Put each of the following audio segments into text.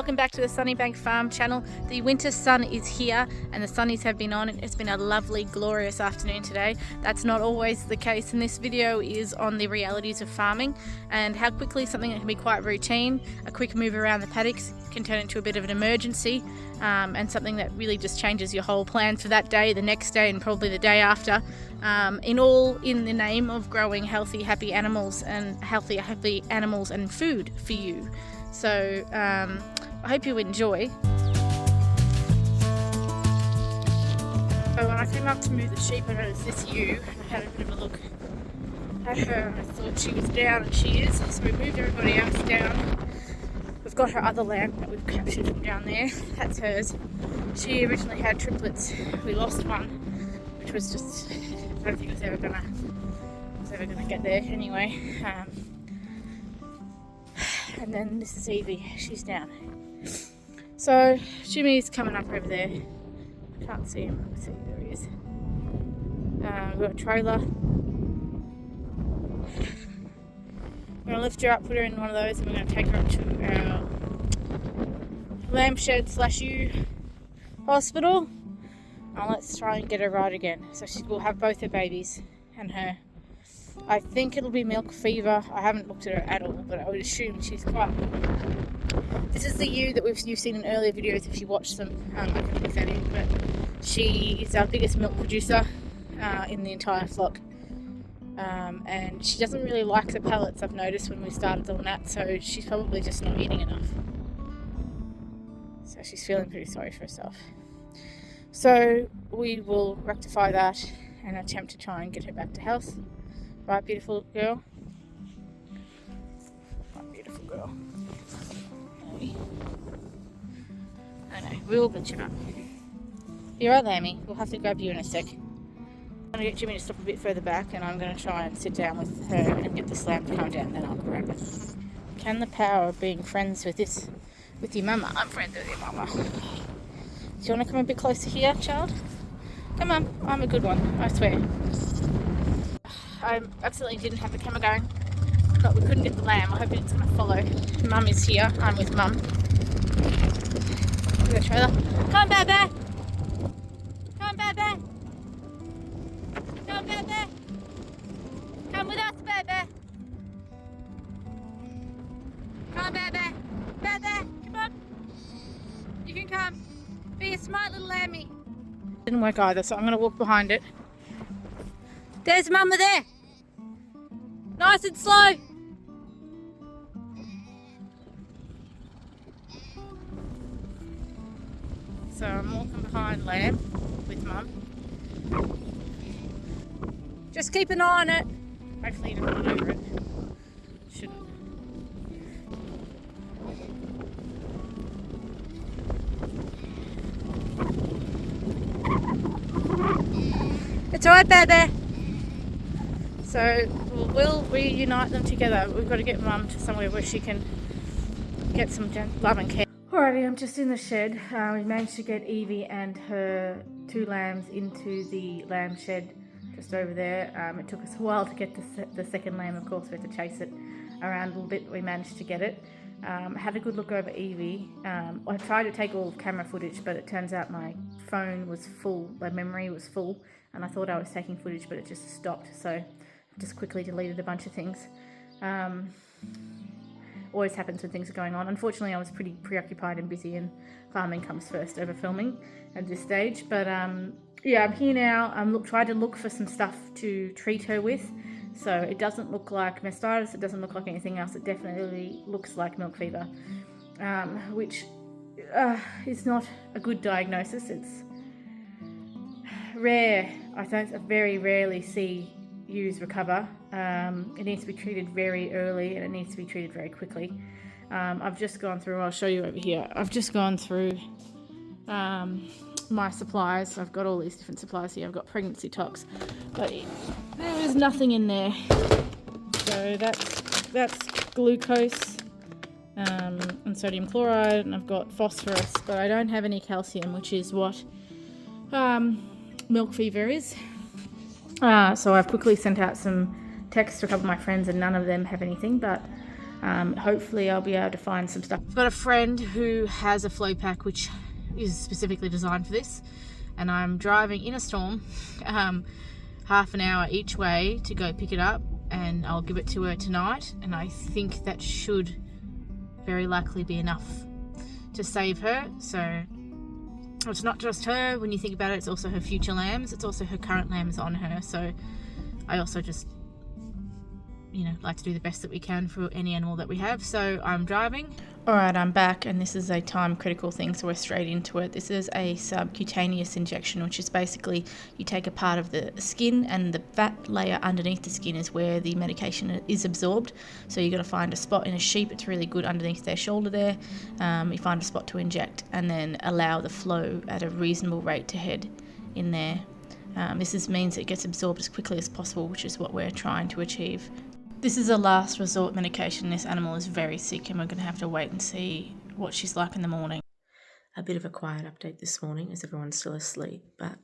welcome back to the Sunnybank Farm channel. The winter sun is here and the sunnies have been on. It's been a lovely, glorious afternoon today. That's not always the case, and this video is on the realities of farming and how quickly something that can be quite routine, a quick move around the paddocks, can turn into a bit of an emergency, and something that really just changes your whole plan for that day, the next day, and probably the day after. In the name of growing healthy, happy animals and healthy animals and food for you. So I hope you enjoy. So when I came up to move the sheep, I noticed this ewe. I had a bit of a look at her and I thought she was down, and she is. So we moved everybody else down. We've got her other lamb that we've captured from down there. That's hers. She originally had triplets. We lost one, which was just, I don't think it was ever gonna get there anyway. And then this is Evie, she's down. So Jimmy's coming up over there. I can't see him. Let's see, there he is. We've got a trailer. We're going to lift her up, put her in one of those, and we're going to take her up to our lamb shed / ewe hospital. And let's try and get her right again. So we'll have both her babies and her. I think it'll be milk fever. I haven't looked at her at all, but I would assume she's quite... This is the ewe that you've seen in earlier videos if you watch them. I can pick that in, but she is our biggest milk producer in the entire flock. And she doesn't really like the pellets, I've noticed when we started on that, so she's probably just not eating enough. So she's feeling pretty sorry for herself. So we will rectify that and attempt to try and get her back to health. Right, beautiful girl? Right, beautiful girl. Okay, we'll get you up. You're right, Lammy. We'll have to grab you in a sec. I'm going to get Jimmy to stop a bit further back, and I'm going to try and sit down with her and get this lamb to come down, then I'll grab it. Can the power of being friends with your mama? I'm friends with your mama. Do you want to come a bit closer here, child? Come on, I'm a good one, I swear. I absolutely didn't have the camera going, but we couldn't get the lamb. I hope it's going to follow. Mum is here. I'm with Mum. Look at the trailer. Come on, Baba! Come on, Baba! Come on, Baba! Come with us, Baba! Come on, Baba! Baba! Come on! You can come. Be a smart little lammy. Didn't work either, so I'm going to walk behind it. There's Mama there! Nice and slow! So I'm walking behind Lamb with Mum. Just keep an eye on it. Hopefully you don't run over it. Shouldn't. It's alright, baby. So we'll reunite them together. We've got to get Mum to somewhere where she can get some love and care. Alrighty, I'm just in the shed. We managed to get Evie and her 2 lambs into the lamb shed just over there. It took us a while to get the second lamb, of course. We had to chase it around a little bit. We managed to get it. Had a good look over Evie. I tried to take all camera footage, but it turns out my phone was full, my memory was full, and I thought I was taking footage, but it just stopped. So I just quickly deleted a bunch of things. Always happens when things are going on. Unfortunately, I was pretty preoccupied and busy, and farming comes first over filming at this stage. But yeah, I'm here now. I'm trying to look for some stuff to treat her with. So it doesn't look like mastitis, it doesn't look like anything else. It definitely looks like milk fever, which is not a good diagnosis. It's rare. I very rarely see ewes recover. It needs to be treated very early, and it needs to be treated very quickly. I've just gone through, I'll show you over here. I've just gone through my supplies. I've got all these different supplies here. I've got pregnancy tox, but there is nothing in there. So that's glucose and sodium chloride, and I've got phosphorus, but I don't have any calcium, which is what milk fever is. So I've quickly sent out some texts to a couple of my friends, and none of them have anything, but Hopefully I'll be able to find some stuff. I've got a friend who has a flow pack which is specifically designed for this, and I'm driving in a storm half an hour each way to go pick it up, and I'll give it to her tonight, and I think that should very likely be enough to save her. So it's not just her, when you think about it, it's also her future lambs, it's also her current lambs on her. So I also just, like to do the best that we can for any animal that we have. So I'm driving. Alright, I'm back, and this is a time critical thing, so we're straight into it. This is a subcutaneous injection, which is basically you take a part of the skin, and the fat layer underneath the skin is where the medication is absorbed. So you're going to find a spot in a sheep, it's really good underneath their shoulder there. You find a spot to inject, and then allow the flow at a reasonable rate to head in there. This means it gets absorbed as quickly as possible, which is what we're trying to achieve. This is a last resort medication. This animal is very sick, and we're going to have to wait and see what she's like in the morning. A bit of a quiet update this morning as everyone's still asleep, but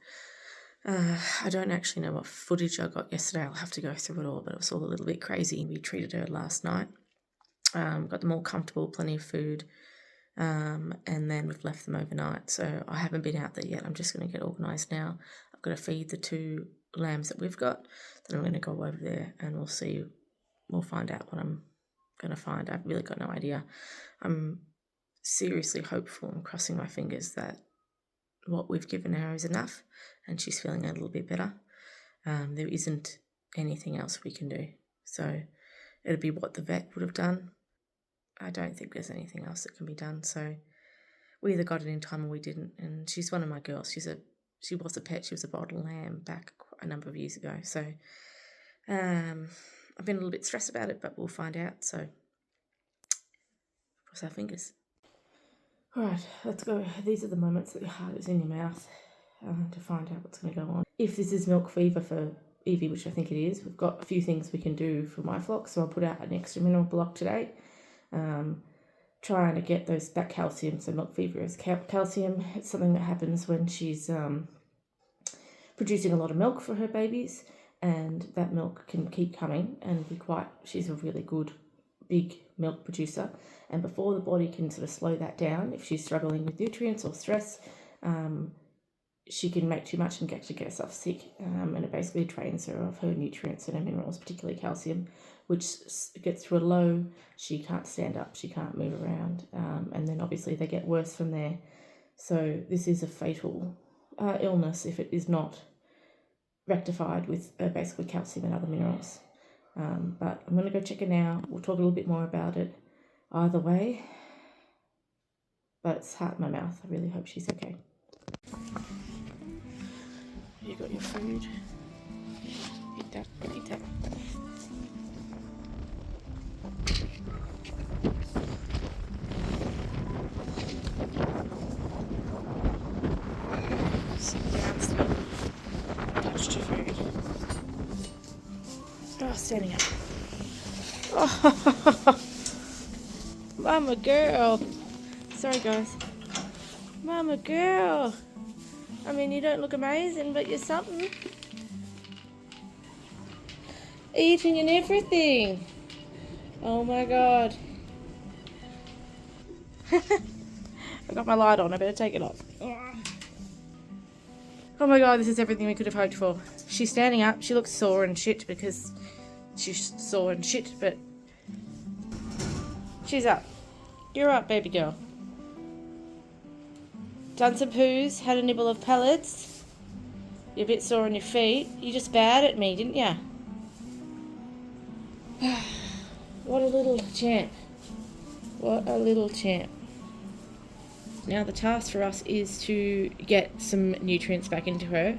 I don't actually know what footage I got yesterday. I'll have to go through it all, but it was all a little bit crazy. We treated her last night, got them all comfortable, plenty of food, and then we've left them overnight. So I haven't been out there yet. I'm just going to get organised now. I've got to feed the 2 lambs that we've got. Then I'm going to go over there and we'll find out what I'm going to find. I've really got no idea. I'm seriously hopeful and crossing my fingers that what we've given her is enough and she's feeling a little bit better. There isn't anything else we can do. So it'll be what the vet would have done. I don't think there's anything else that can be done. So we either got it in time or we didn't. And she's one of my girls. She was a pet. She was a bottle lamb back a number of years ago. So I've been a little bit stressed about it, but we'll find out. So cross our fingers. All right, let's go. These are the moments that your heart is in your mouth to find out what's going to go on. If this is milk fever for Evie, which I think it is, we've got a few things we can do for my flock. So I'll put out an extra mineral block today, trying to get that calcium. So milk fever is calcium. It's something that happens when she's producing a lot of milk for her babies, and that milk can keep coming and she's a really good big milk producer, and before the body can sort of slow that down, if she's struggling with nutrients or stress, she can make too much and actually get herself sick, and it basically drains her of her nutrients and her minerals, particularly calcium, which gets to a low. She can't stand up, she can't move around, and then obviously they get worse from there. So this is a fatal illness if it is not rectified with basically calcium and other minerals. But I'm going to go check it now. We'll talk a little bit more about it either way. But it's heart in my mouth. I really hope she's okay. You got your food. Eat that. Eat that. Sit down, sleep. Touched your food. Oh, standing up. Oh, mama girl. Sorry, guys. Mama girl. I mean, you don't look amazing, but you're something. Eating and everything. Oh my God. I got my light on. I better take it off. Oh my God, this is everything we could have hoped for. She's standing up. She looks sore and shit because she's sore and shit, but she's up. You're up, baby girl. Done some poos, had a nibble of pellets. You're a bit sore on your feet. You just bowed at me, didn't ya? What a little champ. What a little champ. Now the task for us is to get some nutrients back into her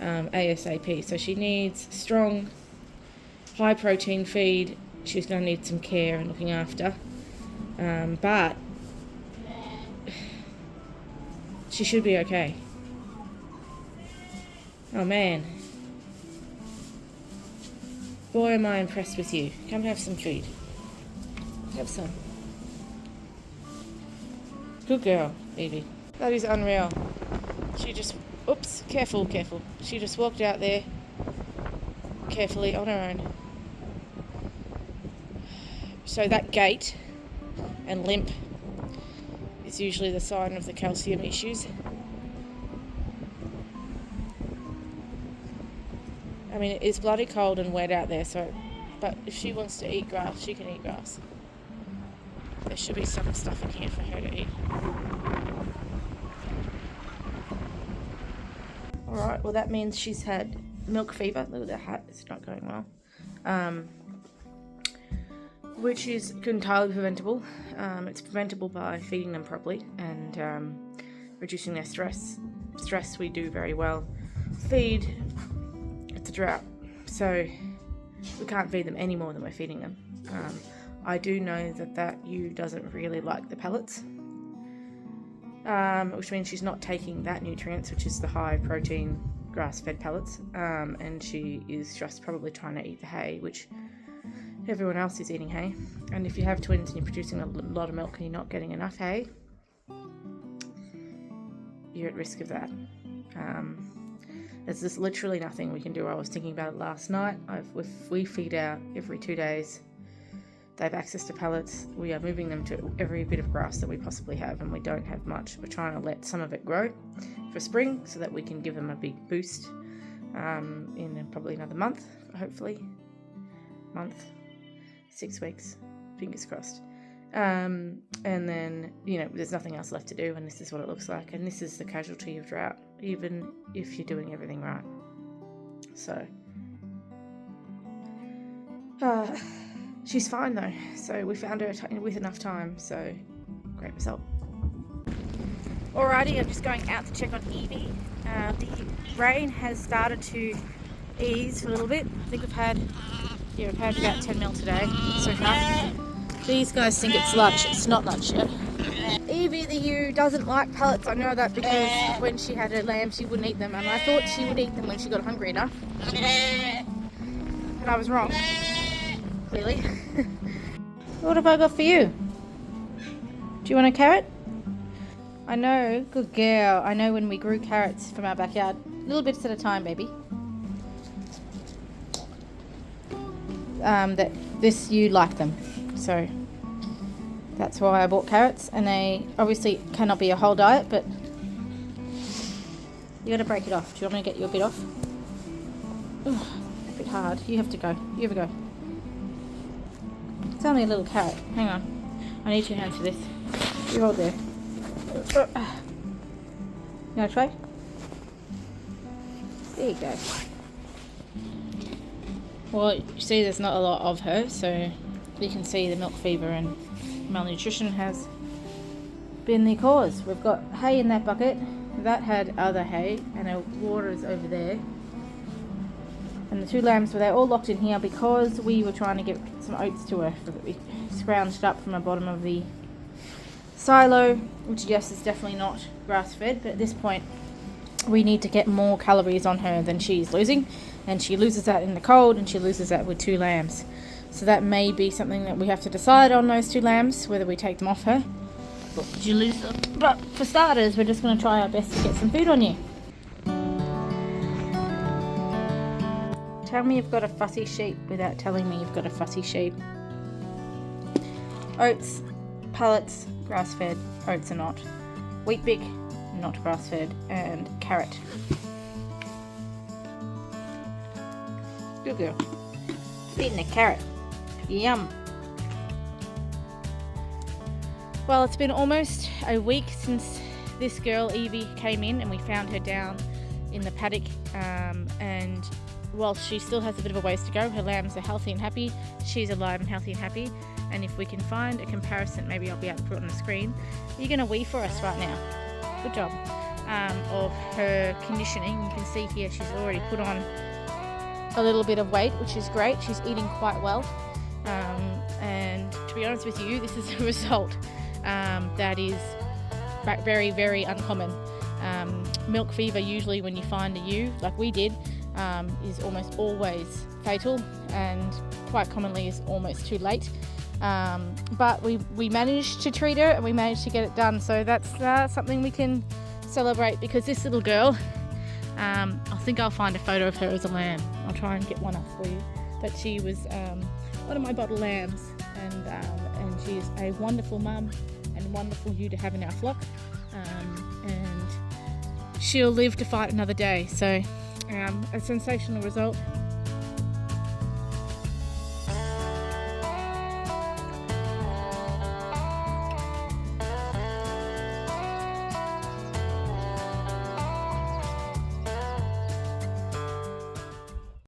ASAP. So she needs strong, high protein feed. She's going to need some care and looking after. But she should be okay. Oh man. Boy, am I impressed with you. Come have some food. Have some. Good girl, Evie. That is unreal. She just, oops, careful. She just walked out there carefully on her own. So that gait and limp is usually the sign of the calcium issues. I mean, it's bloody cold and wet out there, but if she wants to eat grass, she can eat grass. There should be some stuff in here for her to eat. Alright, well that means she's had milk fever. Look at that hat, it's not going well. Which is entirely preventable. It's preventable by feeding them properly and reducing their stress. Stress we do very well. Feed, it's a drought, so we can't feed them any more than we're feeding them. I do know that ewe doesn't really like the pellets, which means she's not taking that nutrients, which is the high protein grass-fed pellets, and she is just probably trying to eat the hay, which everyone else is eating hay. And if you have twins and you're producing a lot of milk and you're not getting enough hay, you're at risk of that. There's just literally nothing we can do. I was thinking about it last night. We feed out every 2 days. They have access to pellets. We are moving them to every bit of grass that we possibly have, and we don't have much. We're trying to let some of it grow for spring so that we can give them a big boost in probably another month, hopefully. 6 weeks, fingers crossed. And then, there's nothing else left to do, and this is what it looks like. And this is the casualty of drought, even if you're doing everything right. So, she's fine though. So we found her with enough time, so great result. Alrighty, I'm just going out to check on Evie. The rain has started to ease a little bit. I think we've had about 10 mil today so far. These guys think it's lunch. It's not lunch yet. Evie the ewe doesn't like pellets. I know that because when she had her lamb she wouldn't eat them, and I thought she would eat them when she got hungry enough. But I was wrong. Clearly. What have I got for you? Do you want a carrot? I know, good girl. I know when we grew carrots from our backyard, little bits at a time, baby. That this you like them, so that's why I bought carrots. And they obviously cannot be a whole diet, but you gotta break it off. Do you want me to get you a bit off? Ugh, a bit hard. You have to go. You have a go. It's only a little carrot. Hang on. I need your hands for this. You hold there. You wanna try? There you go. Well, you see there's not a lot of her, so you can see the milk fever and malnutrition has been the cause. We've got hay in that bucket. That had other hay, and our water is over there. And the 2 lambs were there all locked in here because we were trying to get some oats to her that we scrounged up from the bottom of the silo, which yes is definitely not grass fed, but at this point we need to get more calories on her than she's losing, and she loses that in the cold and she loses that with 2 lambs. So that may be something that we have to decide on those 2 lambs, whether we take them off her or did you lose them. But for starters, we're just going to try our best to get some food on you. Tell me you've got a fussy sheep without telling me you've got a fussy sheep. Oats, pellets, grass-fed, oats are not. Wheat bix, not grass-fed, and carrot. Good girl. Eating a carrot. Yum. Well, it's been almost a week since this girl Evie came in, and we found her down in the paddock, and while she still has a bit of a ways to go, her lambs are healthy and happy, she's alive and healthy and happy. And if we can find a comparison, maybe I'll be able to put it on the screen. You're going to wee for us right now. Good job. Of her conditioning. You can see here she's already put on a little bit of weight, which is great. She's eating quite well. And to be honest with you, this is a result that is very, very uncommon. Milk fever, usually when you find a ewe, like we did, is almost always fatal, and quite commonly is almost too late. But we managed to treat her and we managed to get it done, so that's something we can celebrate, because this little girl, I think I'll find a photo of her as a lamb. I'll try and get one up for you, but she was one of my bottle lambs, and she's a wonderful mum and a wonderful ewe to have in our flock, and she'll live to fight another day. So a sensational result.